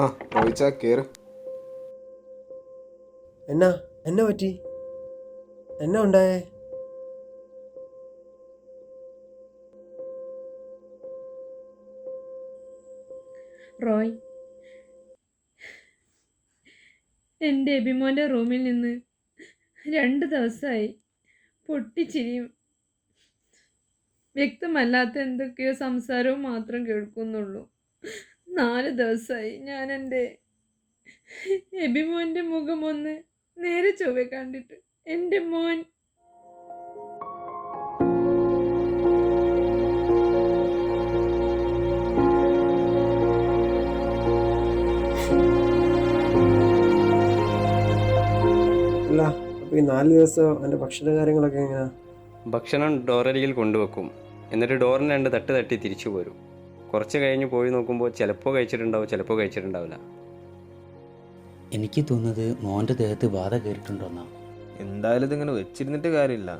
ആ റോയിച്ച കേറ്. എന്നാ എന്നാ പറ്റി? എന്നാ ഉണ്ടായേ? റോയ്, എൻ്റെ എബിമോൻ്റെ റൂമിൽ നിന്ന് 2 ദിവസമായി പൊട്ടിച്ചിരിയും വ്യക്തമല്ലാത്ത എന്തൊക്കെയോ സംസാരവും മാത്രം കേൾക്കുന്നുള്ളൂ. 4 ദിവസമായി ഞാൻ എൻ്റെ എബിമോൻ്റെ മുഖം ഒന്ന് നേരെ ചൊവ്വെ കണ്ടിട്ട്. എൻ്റെ മോൻ അല്ല, അപ്പോൾ ഈ 4 ദിവസം എൻ്റെ ഭക്ഷണ കാര്യങ്ങളൊക്കെ എങ്ങനെയാ? ഭക്ഷണം ഡോറരികിൽ കൊണ്ടുവെക്കും. എന്നിട്ട് ഡോറിന് 2 തട്ട് തട്ടി തിരിച്ചു പോരും. കുറച്ച് കഴിഞ്ഞ് പോയി നോക്കുമ്പോൾ ചിലപ്പോൾ കഴിച്ചിട്ടുണ്ടാവും, ചിലപ്പോൾ കഴിച്ചിട്ടുണ്ടാവില്ല. എനിക്ക് തോന്നുന്നത് മോൻ്റെ ദേഹത്ത് ബാധ കയറിയിട്ടുണ്ടോന്നാ. എന്തായാലും ഇതിങ്ങനെ വെച്ചിരുന്നിട്ട് കാര്യമില്ല.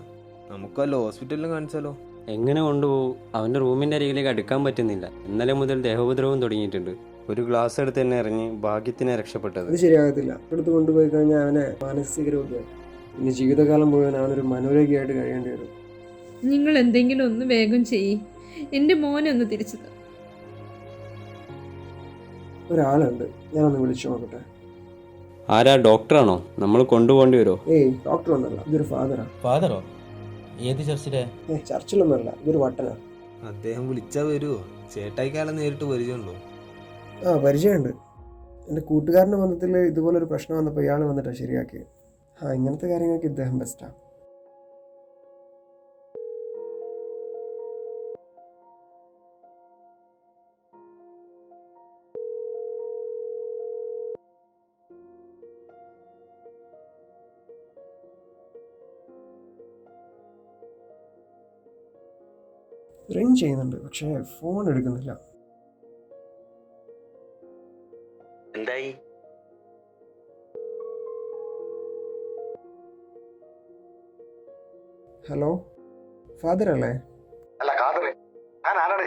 നമുക്ക് വല്ല ഹോസ്പിറ്റലിലും കാണിച്ചാലോ? എങ്ങനെ കൊണ്ടുപോകും? അവൻ്റെ റൂമിൻ്റെ അരികിലേക്ക് അടുക്കാൻ പറ്റുന്നില്ല. ഇന്നലെ മുതൽ ദേഹോപദ്രവം തുടങ്ങിയിട്ടുണ്ട്. ഒരു ഗ്ലാസ് എടുത്ത് തന്നെ എറിഞ്ഞ് ഭാഗ്യത്തിനെ രക്ഷപ്പെട്ടത്. അത് ശരിയാകത്തില്ല. അടുത്ത് കൊണ്ടുപോയി കഴിഞ്ഞാൽ അവനെ മാനസിക രോഗിയായി. പിന്നെ ജീവിതകാലം മുഴുവൻ അവനൊരു മനോരോഗിയായിട്ട് കഴിയേണ്ടി വരും. നിങ്ങൾ എന്തെങ്കിലും ഒന്ന് വേഗം ചെയ്യ്. എൻ്റെ മോനെ ഒന്ന് തിരിച്ചു താ. ഒരാളുണ്ട്, ഞാനൊന്ന് വിളിച്ചു നോക്കട്ടെ. ആരാ? ഡോക്ടറാണോ? നമ്മൾ കൊണ്ടുപോകേണ്ടി വരുമോ? ഏയ്, ഡോക്ടർ ഒന്നല്ല, ഇതൊരു ഫാദറാ. ഫാദറോ? ഏത് ചർച്ചിലെ? ചർച്ചിലൊന്നുമല്ല, ഇതൊരു വട്ടനാ. അദ്ദേഹം വിളിച്ചാൽ വരുമോ? ചേട്ടായിക്കാലം നേരിട്ട് പരിചയമുണ്ടോ? ആ, പരിചയമുണ്ട്. എൻ്റെ കൂട്ടുകാരൻ്റെ ബന്ധത്തിൽ ഇതുപോലൊരു പ്രശ്നം വന്നപ്പോൾ ഇയാൾ വന്നിട്ടാണ് ശരിയാക്കിയത്. ഇങ്ങനത്തെ കാര്യങ്ങൾക്ക് ഇദ്ദേഹം ബെസ്റ്റാണ്. റിങ് ചെയ്യുന്നുണ്ട്, പക്ഷേ ഫോൺ എടുക്കുന്നില്ല. എന്തായി? ഹലോ, ഫാദർ അല്ലേ? അല്ല, ഖാദർ. ഞാൻ ആരാണ്?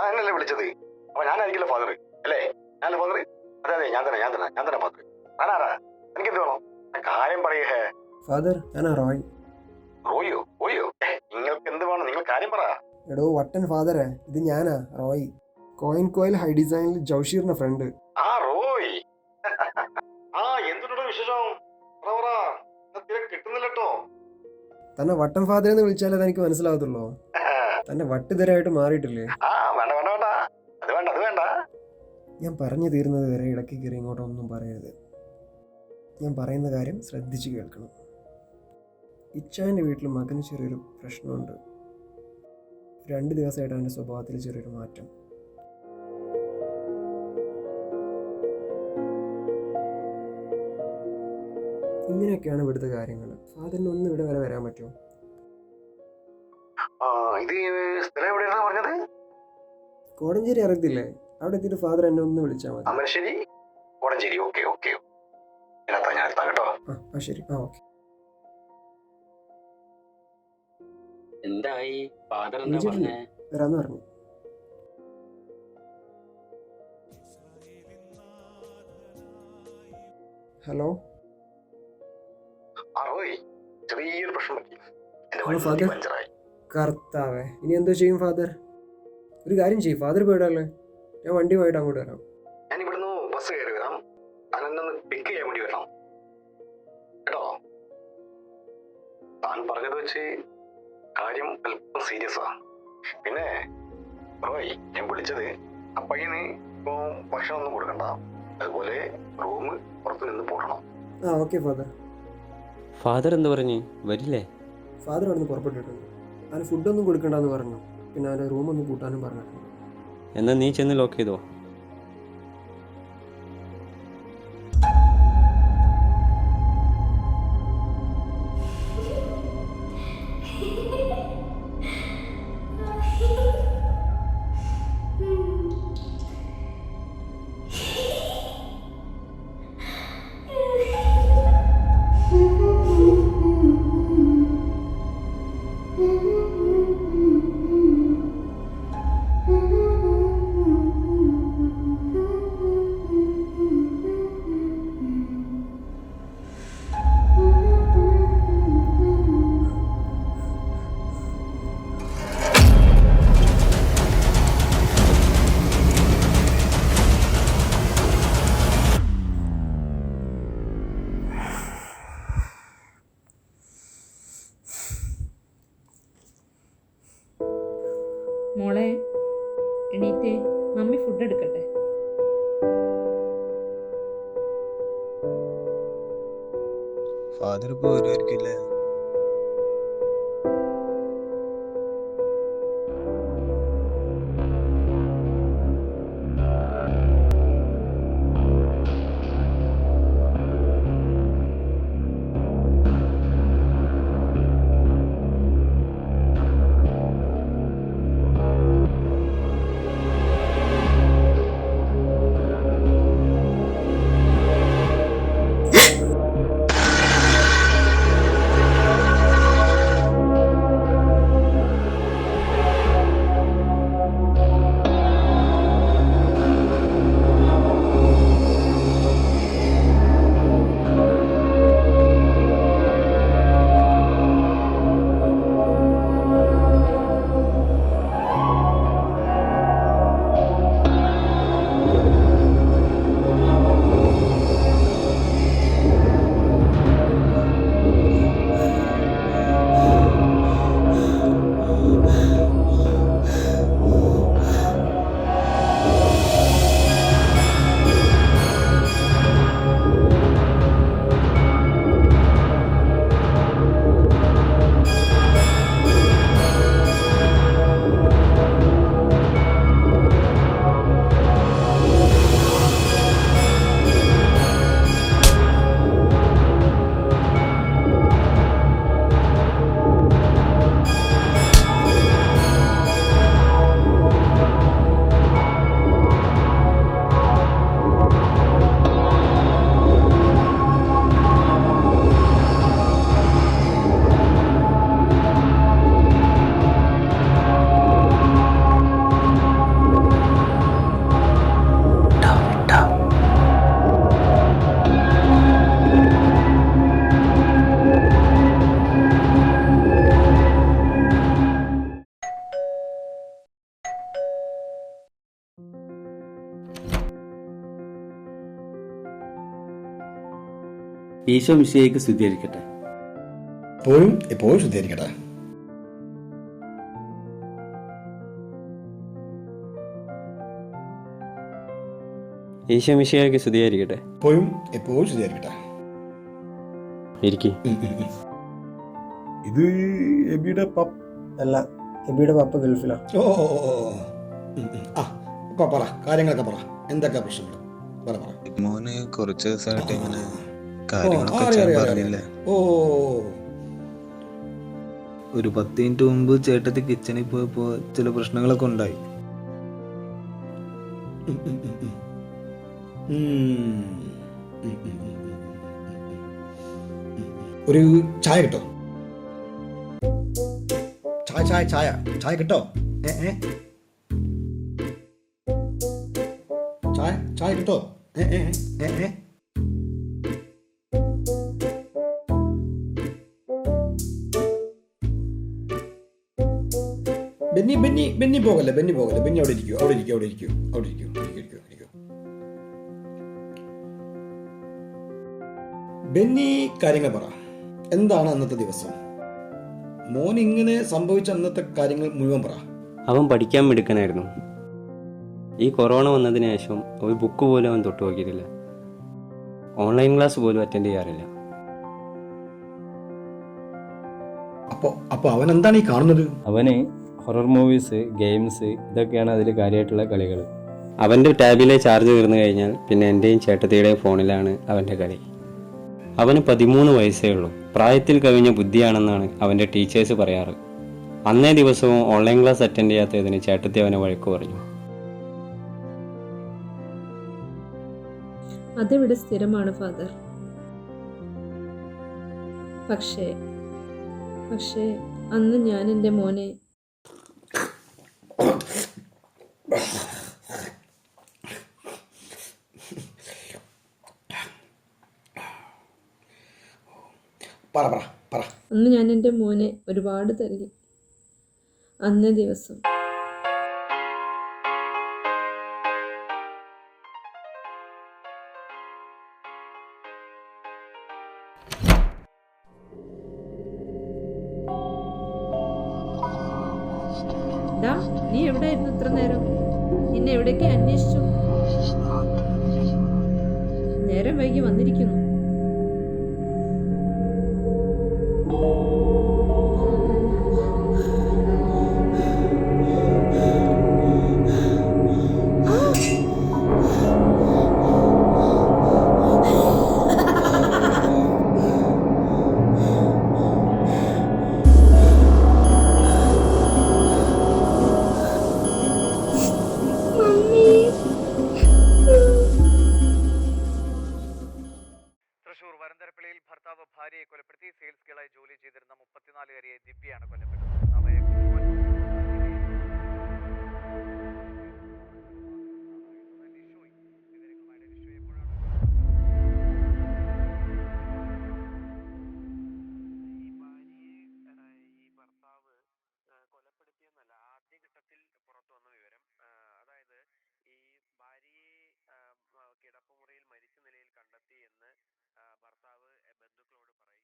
അതല്ലേ വിളിച്ചത്? അപ്പൊ ഞാനായിരിക്കില്ല ഫാദർ അല്ലേ? ഞാനല്ലേ ഫാദർ? അതെ അതെ, ഞാൻ തന്നെ ഫാദർ. ഞാനാരാ? എനിക്ക് എന്ത് വേണം? കാര്യം പറയേ. ഫാദർ, ഞാനാ റോയ്. റോയോ? ഓയോ, നിങ്ങൾക്ക് എന്ത് വേണം? നിങ്ങൾ കാര്യം പറ. എടോ വട്ടൻ ഫാദറെ, ഇത് ഞാനാ റോയ്. കോയിൽ ഹൈ ഡിസൈനിൽ ജൗഷീറിന്റെ ഫ്രണ്ട്. ആ റോയ്. ആ, എന്തുണ്ടോ വിശേഷം? കിട്ടുന്നില്ലട്ടോ. തന്നെ വട്ടൻ ഫാദർ എന്ന് വിളിച്ചാലേ തനിക്ക് മനസ്സിലാവത്തുള്ളൂ. തന്നെ വട്ടുതരായിട്ട് മാറിയിട്ടില്ലേ? ആ, വേണ്ട വേണ്ട വേണ്ട, അത് വേണ്ട. ഞാൻ പറഞ്ഞു തീരുന്നത് വരെ ഇടയ്ക്ക് കയറി ഇങ്ങോട്ടൊന്നും പറയരുത്. ഞാൻ പറയുന്ന കാര്യം ശ്രദ്ധിച്ച് കേൾക്കണം. ഇച്ചാൻ്റെ വീട്ടിൽ മകന് ചെറിയൊരു പ്രശ്നമുണ്ട്. 2 ദിവസമായിട്ട് അവൻ്റെ സ്വഭാവത്തിൽ ചെറിയൊരു മാറ്റം. ഇങ്ങനെയൊക്കെയാണ് ഇവിടുത്തെ കാര്യങ്ങൾ. ഫാദറിന് ഒന്ന് ഇവിടെ വരെ വരാൻ പറ്റുമോ? ഇത് സ്ഥലം എവിടെയാണ് പറഞ്ഞത്? കോടഞ്ചേരി അറിയത്തില്ലേ? അവിടെ എത്തിയിട്ട് ഫാദർ എന്നെ ഒന്ന് വിളിച്ചാൽ മതി. അമരശ്ശേരി, കോടഞ്ചേരി. ഓക്കെ ഓക്കെ, ഞാനെത്താം കേട്ടോ. ആ ശരി, ഓക്കെ. എന്തായി? ഫാദർ എന്താ പറഞ്ഞേ? വരാന്ന് പറഞ്ഞു. ഹലോ. ചെറിയൊരു പ്രശ്നം പറ്റി. Hello father. കർത്താവേ, ഇനി എന്തോ ചെയ്യും ഫാദർ? ഒരു കാര്യം ചെയ്യും, ഫാദർ പോയിടല്ലേ, ഞാൻ വണ്ടിയുമായിട്ട് അങ്ങോട്ട് വരാം. ഞാൻ ഇവിടുന്ന് ബസ് കയറി വരാം. അനൊന്ന് പിക്ക് ചെയ്യാൻ വേണ്ടി വരണം കേട്ടോ. താൻ പറഞ്ഞത് വെച്ച് കാര്യം അല്പം സീരിയസാ. പിന്നെ റോയ്, ഞാൻ വിളിച്ചത് ആ പയ്യന് ഇപ്പോ ഭക്ഷണം ഒന്നും കൊടുക്കണ്ട. അതുപോലെ റൂം പുറത്ത് നിന്ന് പോടണം. Okay father. ഫാദർ എന്താ പറഞ്ഞു? വരില്ലേ? ഫാദർ അവിടെ നിന്ന് പുറപ്പെട്ടിട്ടുണ്ട്. അവന് ഫുഡൊന്നും കൊടുക്കണ്ടെന്ന് പറഞ്ഞു. പിന്നെ അവൻ്റെ റൂമൊന്നും കൂട്ടാനും പറഞ്ഞിട്ടുണ്ട്. എന്നാൽ നീ ചെന്ന് ലോക്ക് ചെയ്തോ. മോളെ എണീറ്റേ, മമ്മി ഫുഡ് എടുക്കട്ടെ. ഫാദർ ഇപ്പോൾ വരുമായിരിക്കില്ലേ? ഈശോ മിശിഹായ്ക്ക് സ്തുതിയായിരിക്കട്ടെ. എപ്പോഴും എപ്പോഴും ശുദ്ധീകരിക്കട്ടെ. ഈശോ മിശിഹായ്ക്ക് സ്തുതിയായിരിക്കട്ടെ. എപ്പോഴും എപ്പോഴും ശുദ്ധീകരിക്കട്ടെ. ഇരിക്കി. ഇത് എബിയുടെ അല്ല, എബിയുടെ പപ്പ ഗൾഫിലാണ്. ഓ ആ പറ, കാര്യങ്ങളൊക്കെ പറ, എന്തൊക്കെ പ്രശ്നങ്ങൾ പറ. മോന് കുറച്ച് ദിവസമായിട്ട് ഇങ്ങനെ കാര്യങ്ങളൊക്കെ പറഞ്ഞില്ലേ? ഓ ഒരു 10 മിനിറ്റ് മുമ്പ് ചേട്ടത്തി കിച്ചണിൽ പോയപ്പോ ചില പ്രശ്നങ്ങളൊക്കെ ഉണ്ടായി. ഒരു ചായ കിട്ടോ? ചായ ചായ ചായ ചായ കിട്ടോ? ചായ ചായ കിട്ടോ? ബെന്നി ബെന്നി ബെന്നി പോകല്ലേ, ബെന്നി പോകല്ലേ, ബെന്നി അവിടെ ഇരിക്കൂ, അവിടെ ഇരിക്കൂ, അവിടെ ഇരിക്കൂ, അവിടെ ഇരിക്കൂ, ഇരിക്കൂ. ബെന്നി കാര്യങ്ങൾ പറ, എന്താണ് അന്നത്തെ ദിവസം? മോൻ ഇങ്ങനെ സംഭവിച്ച അന്നത്തെ കാര്യങ്ങൾ മുഴുവൻ പറ. അവൻ പഠിക്കാൻ മിടുക്കനായിരുന്നു. ഈ കൊറോണ വന്നതിന് ശേഷം ഒരു ബുക്ക് പോലും അവൻ തൊട്ടു നോക്കിയിട്ടില്ല. ഓൺലൈൻ ക്ലാസ് പോലും അറ്റൻഡ് ചെയ്യാറില്ല. അപ്പൊ അവൻ എന്താണ് ഈ കാണുന്നത്? അവന് ഹൊറർ മൂവീസ്, ഗെയിംസ്, ഇതൊക്കെയാണ് അതിൽ കാര്യമായിട്ടുള്ള കളികൾ. അവൻ്റെ ടാബിലെ ചാർജ് തീർന്നു കഴിഞ്ഞാൽ പിന്നെ എൻ്റെയും ചേട്ടത്തിയുടെയും ഫോണിലാണ് അവൻ്റെ കളി. അവന് 13 വയസ്സേ ഉള്ളൂ. പ്രായത്തിൽ കവിഞ്ഞ ബുദ്ധിയാണെന്നാണ് അവൻ്റെ ടീച്ചേഴ്സ് പറയാറ്. അന്നേ ദിവസവും ഓൺലൈൻ ക്ലാസ് അറ്റൻഡ് ചെയ്യാത്തതിന് ചേട്ടത്തി അവനെ വഴക്ക് പറഞ്ഞു. അതിവിടെ സ്ഥിരമാണ് ഫാദർ. പക്ഷേ അന്ന് ഞാൻ എൻ്റെ മോനെ അന്ന് ഞാൻ എൻ്റെ മോനെ ഒരുപാട് തല്ലി. അന്നേ ദിവസം നീ എവിടെയായിരുന്നു ഇത്ര നേരം? നിന്നെ എവിടേക്ക് അന്വേഷിച്ചു? നേരം വൈകി വന്നിരിക്കുന്നു. തൃശൂർ വരന്തരപ്പള്ളിയിൽ ഭർത്താവ് ഭാര്യയെ കൊലപ്പെടുത്തി സെയിൽസ് ഗേളായി ജോലി ചെയ്തിരുന്ന 34-കാരിയെ ദിവ്യയാണ് കൊല്ലപ്പെട്ടത്. അവയെ കൊലപ്പെടുത്തിയെന്നല്ല ആദ്യഘട്ടത്തിൽ പുറത്തു വന്ന വിവരം. അതായത് ഈ ഭാര്യയെ കിടപ്പുമുറിയിൽ മരിച്ച നിലയിൽ കണ്ടെത്തി എന്ന് ഭർത്താവ് ബന്ധുക്കളോട് പറയുകയായിരുന്നു.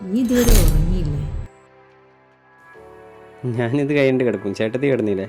നീ ഇതുവരെ ഉറങ്ങിയില്ലേ? ഞാനിത് കഴിഞ്ഞിട്ട് കിടക്കും. ചേട്ടത്തി കിടന്നില്ലേ?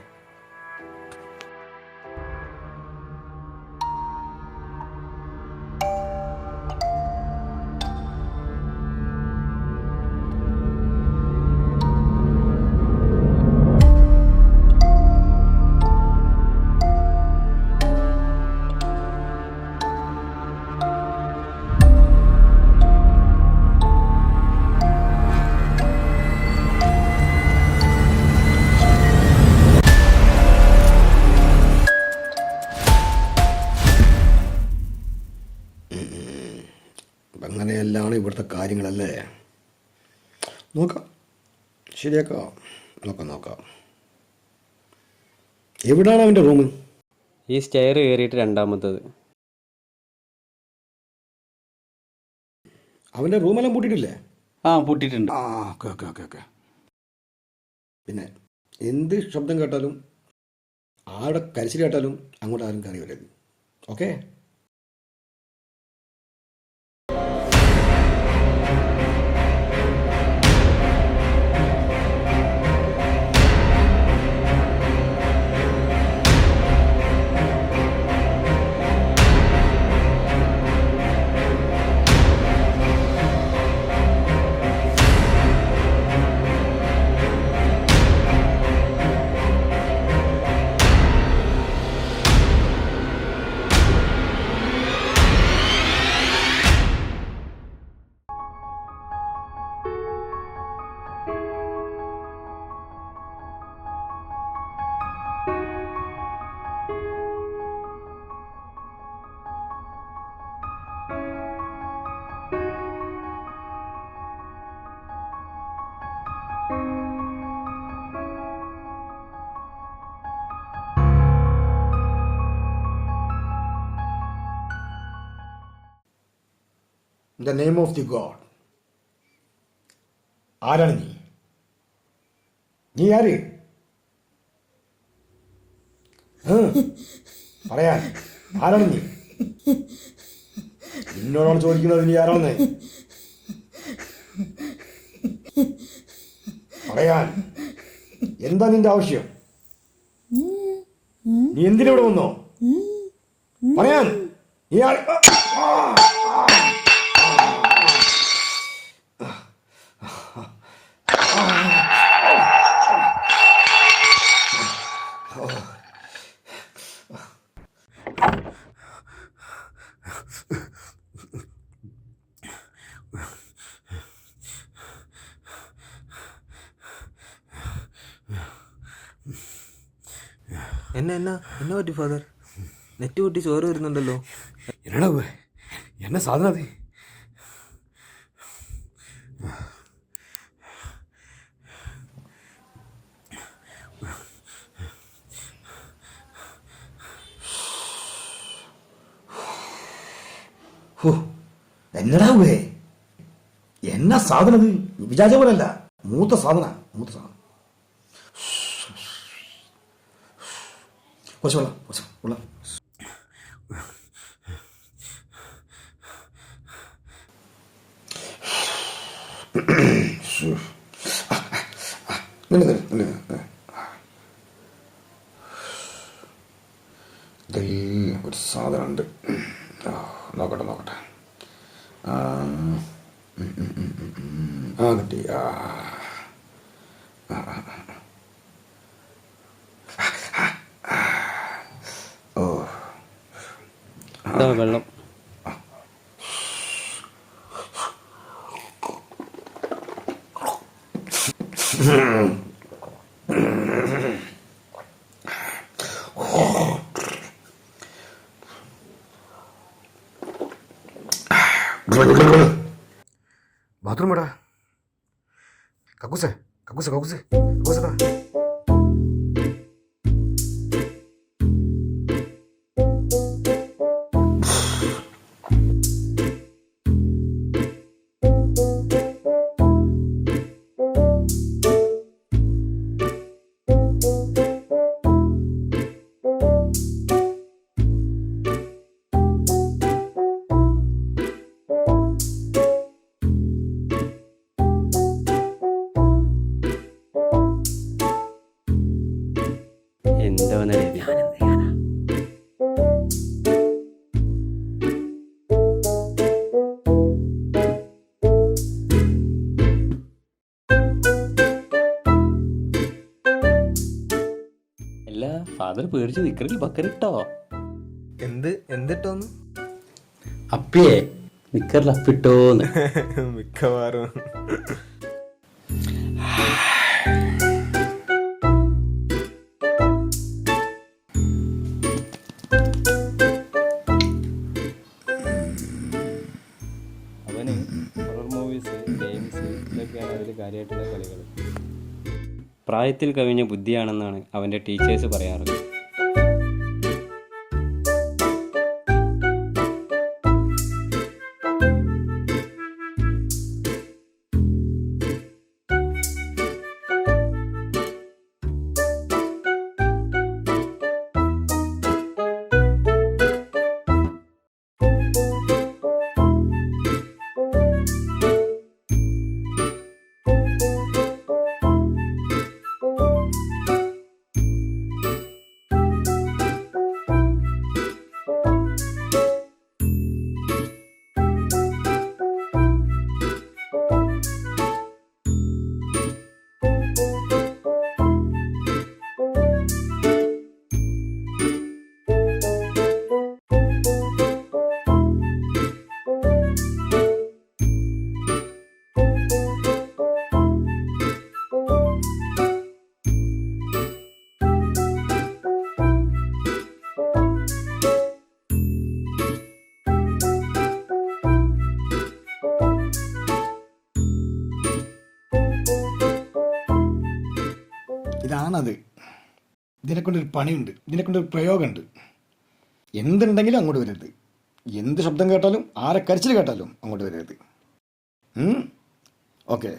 അങ്ങനെയെല്ലാം ഇവിടുത്തെ കാര്യങ്ങളല്ലേ. നോക്കാം, ശരിയാക്കാം, നോക്കാം. എവിടാണ് അവൻ്റെ റൂം? ഈ സ്റ്റെയർ കയറിയിട്ട് രണ്ടാമത്തത്. അവൻ്റെ റൂമെല്ലാം പൂട്ടിയിട്ടില്ലേ? ആ പൂട്ടിയിട്ടുണ്ട്. ആ ഓക്കെ. പിന്നെ എന്ത് ശബ്ദം കേട്ടാലും ആടെ കരച്ചിൽ കേട്ടാലും അങ്ങോട്ട് ആരും കയറി വരരുത്. Okay? In the name of the God. ആരാണ് നീ? നീ ആര്? പറയാൻ ആരാണ് നീ? നിന്നോടാണ് ചോദിക്കുന്നത് നീ ആരാണെന്ന്. പറയാൻ എന്താ നിന്റെ ആവശ്യം? നീ എന്തിനവിടെ വന്നോ? പറയാൻ നീ ആര്? എന്നാ പറ്റി ഫാദർ? നെറ്റ് പൊട്ടി ചോര വരുന്നുണ്ടല്ലോ. എന്നടാ എന്നെ സാധനം അത്? എന്നടാ എന്നാ സാധനം അത്? വിചാരിച്ച പോലല്ല, മൂത്ത സാധന. കുറച്ച് വെള്ളം. ഒരു സാധനം ഉണ്ട്, നോക്കട്ടെ. കിട്ടി. വെള്ളം. ബാത്റൂം എടാ? കക്കൂസേ. എന്താ വന്ന രീതി? അല്ല, ഫാദർ പേടിച്ച് നിക്കറിൽ ബക്കറിട്ടോ? എന്തിട്ടോന്ന്? അപ്പിയേ നിക്കറിൽ അപ്പിട്ടോന്ന്. മിക്കവാറും. അവന് ഹൊറർ മൂവീസ്, ഗെയിംസ് ഇതൊക്കെയാണ് അതിൽ കാര്യമായിട്ടുള്ള കളികൾ. പ്രായത്തിൽ കവിഞ്ഞ ബുദ്ധിയാണെന്നാണ് അവൻ്റെ ടീച്ചേഴ്സ് പറയാറ്. ഇതാണത്. ഇതിനെക്കൊണ്ടൊരു പണിയുണ്ട്, ഇതിനെക്കൊണ്ടൊരു പ്രയോഗമുണ്ട്. എന്തുണ്ടെങ്കിലും അങ്ങോട്ട് വരരുത്. എന്ത് ശബ്ദം കേട്ടാലും, ആരെ കരച്ചിൽ കേട്ടാലും അങ്ങോട്ട് വരരുത്. ഓക്കെ.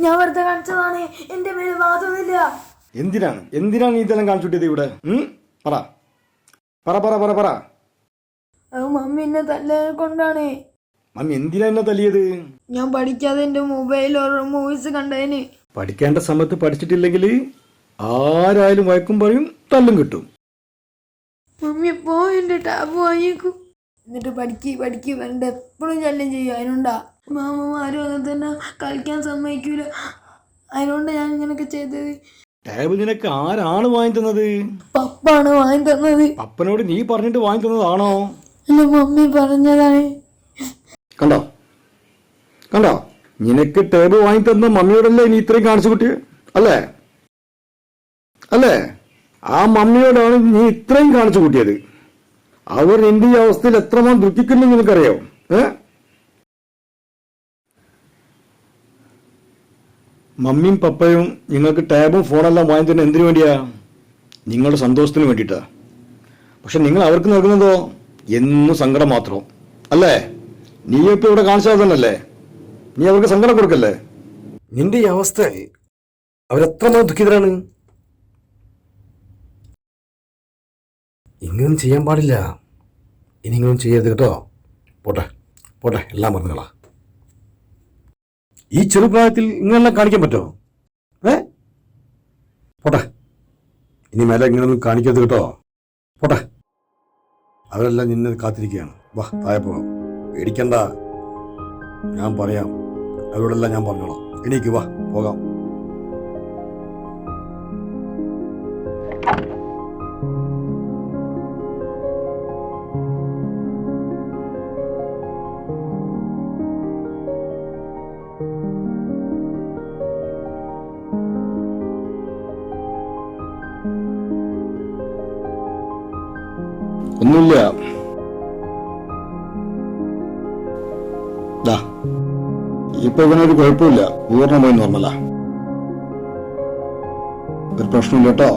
ഞാൻ വെറുതെ കാണിച്ചതാണ്, എന്റെ മേലെ വാദമില്ല. എന്തിനാണ് ഇതെല്ലാം കാണിച്ചുട്ടിയത് ഇവിടെ? പറ പറ പറ പറ പറ അത് മമ്മി എന്നെ തല്ലാനെ കൊണ്ടാണ്. മമ്മി എന്തിനാ എന്നെ തല്ലിയത്? ഞാൻ പഠിക്കാതെ എൻ്റെ മൊബൈൽ മൂവീസ് കണ്ടതിന്. പഠിക്കേണ്ട സമയത്ത് പഠിച്ചിട്ടില്ലെങ്കിൽ ആരായാലും വഴക്കും പറയും, തല്ലും കിട്ടും. മമ്മി എപ്പോ എൻ്റെ ടാബ് വാങ്ങിയേക്കും. എന്നിട്ട് പഠിക്ക് വരണ്ട എപ്പോഴും ശല്യം ചെയ്യും. അതിനോണ്ടാ മാമമാരും അങ്ങനെ തന്നെ കളിക്കാൻ സമ്മതിക്കൂല. അതിനോണ്ട് ഞാൻ ഇങ്ങനെയൊക്കെ ചെയ്തത്. ടാബ് നിനക്ക് ആരാണ് വാങ്ങി തന്നത്? പപ്പാണ് വാങ്ങി തന്നത്. പപ്പനോട് നീ പറഞ്ഞിട്ട് വാങ്ങി തന്നതാണോ? എൻ്റെ മമ്മി പറഞ്ഞതാണ്. കണ്ടോ കണ്ടോ, നിനക്ക് ടാബ് വാങ്ങി തന്ന മമ്മിയോടല്ലേ നീ ഇത്രയും കാണിച്ചു കുട്ടി? അല്ലേ അല്ലേ? ആ മമ്മിയോടാണ് നീ ഇത്രയും കാണിച്ചു കൂട്ടിയത്. അവർ നിന്റെ ഈ അവസ്ഥയിൽ എത്രമാത്രം ദുഃഖിക്കുന്നു നിനക്കറിയോ? മമ്മിയും പപ്പയും നിങ്ങൾക്ക് ടാബും ഫോണെല്ലാം വാങ്ങി തന്നെ എന്തിനു വേണ്ടിയാ? നിങ്ങളുടെ സന്തോഷത്തിന് വേണ്ടിയിട്ടാ. പക്ഷെ നിങ്ങൾ അവർക്ക് നൽകുന്നതോ എന്നും സങ്കടം മാത്രം അല്ലേ? നീ ഇപ്പൊ ഇവിടെ കാണിച്ചാൽ തന്നല്ലേ, നീ അവർക്ക് സങ്കടം കൊടുക്കല്ലേ? നിന്റെ ഈ അവസ്ഥ അവരെത്രമാത്രം ദുഃഖിതരാണ്. ഇങ്ങനൊന്നും ചെയ്യാൻ പാടില്ല. ഇനി ഇങ്ങനൊന്നും ചെയ്യരുത് കേട്ടോ. പോട്ടെ പോട്ടെ, എല്ലാം മറന്നുകളാ. ഈ ചെറുപ്രായത്തിൽ ഇങ്ങനെല്ലാം കാണിക്കാൻ പറ്റുമോ? പോട്ടെ, ഇനി മേലെ ഇങ്ങനൊന്നും കാണിക്കരുത് കേട്ടോ. പോട്ടെ, അവരെല്ലാം നിന്നെ കാത്തിരിക്കുകയാണ്. വാ, താഴെ പോകാം. പേടിക്കണ്ട, ഞാൻ പറയാം. അവരോടെല്ലാം ഞാൻ പറഞ്ഞോളാം. എണീക്ക്, വാ പോകാം. ഒന്നുമില്ല. ഇപ്പൊ ഇവനൊരു കുഴപ്പമില്ല, പൂർണ്ണമായി നോർമലാ, ഒരു പ്രശ്നമില്ല കേട്ടോ.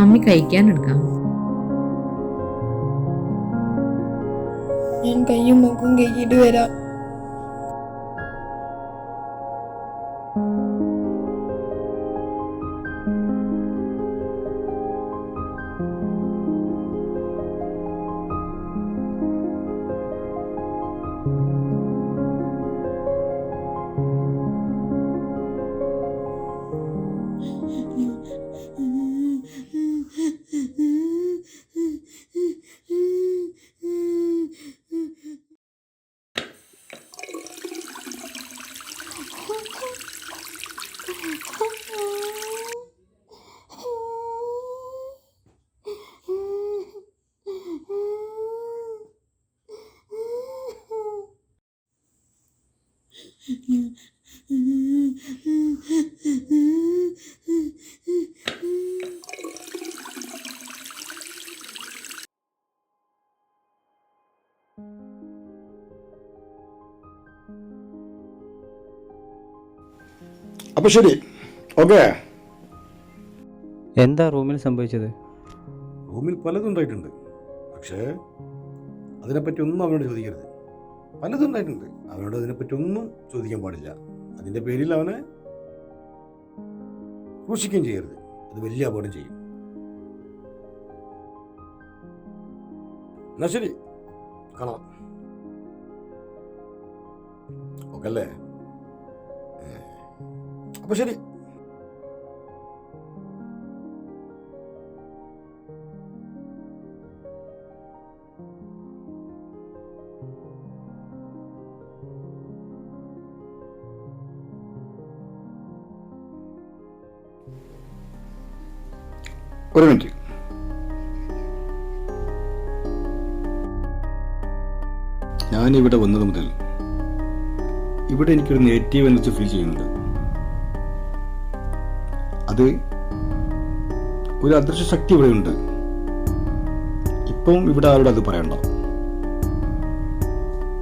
മമ്മി കഴിക്കാനെടുക്കാം. ഞാൻ കയ്യും മുക്കും കഴുകിയിട്ട് വരാം. അപ്പൊ ശരി, ഓക്കെ. എന്താ റൂമിൽ സംഭവിച്ചത്? റൂമിൽ പലതും ഉണ്ടായിട്ടുണ്ട്. പക്ഷേ അതിനെപ്പറ്റി ഒന്നും അവനോട് ചോദിക്കരുത്. പലതും ഉണ്ടായിട്ടുണ്ട്. അവനോട് അതിനെപ്പറ്റി ഒന്നും ചോദിക്കാൻ പാടില്ല. അതിന്റെ പേരിൽ അവനെ ക്രൂശിക്കുകയും ചെയ്യരുത്. അത് വലിയ അപകടം ചെയ്യും. എന്നാ ശരി, കാണാം. ഓക്കെ അല്ലേ? അപ്പൊ ശരി. ഒരു മിനിറ്റ്. ഞാനിവിടെ വന്നത് മുതൽ ഇവിടെ എനിക്കൊരു നെഗറ്റീവ് എനർജി ഫീൽ ചെയ്യുന്നുണ്ട്. അത് ഒരു അദൃശ്യ ശക്തി ഇവിടെ ഉണ്ട്. ഇപ്പം ഇവിടെ ആരോട് അത് പറയണ്ട.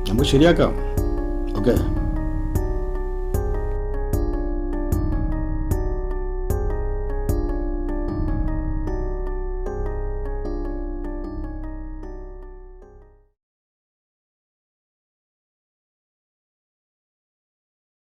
നമുക്ക് ശരിയാക്കാം. ഓക്കെ.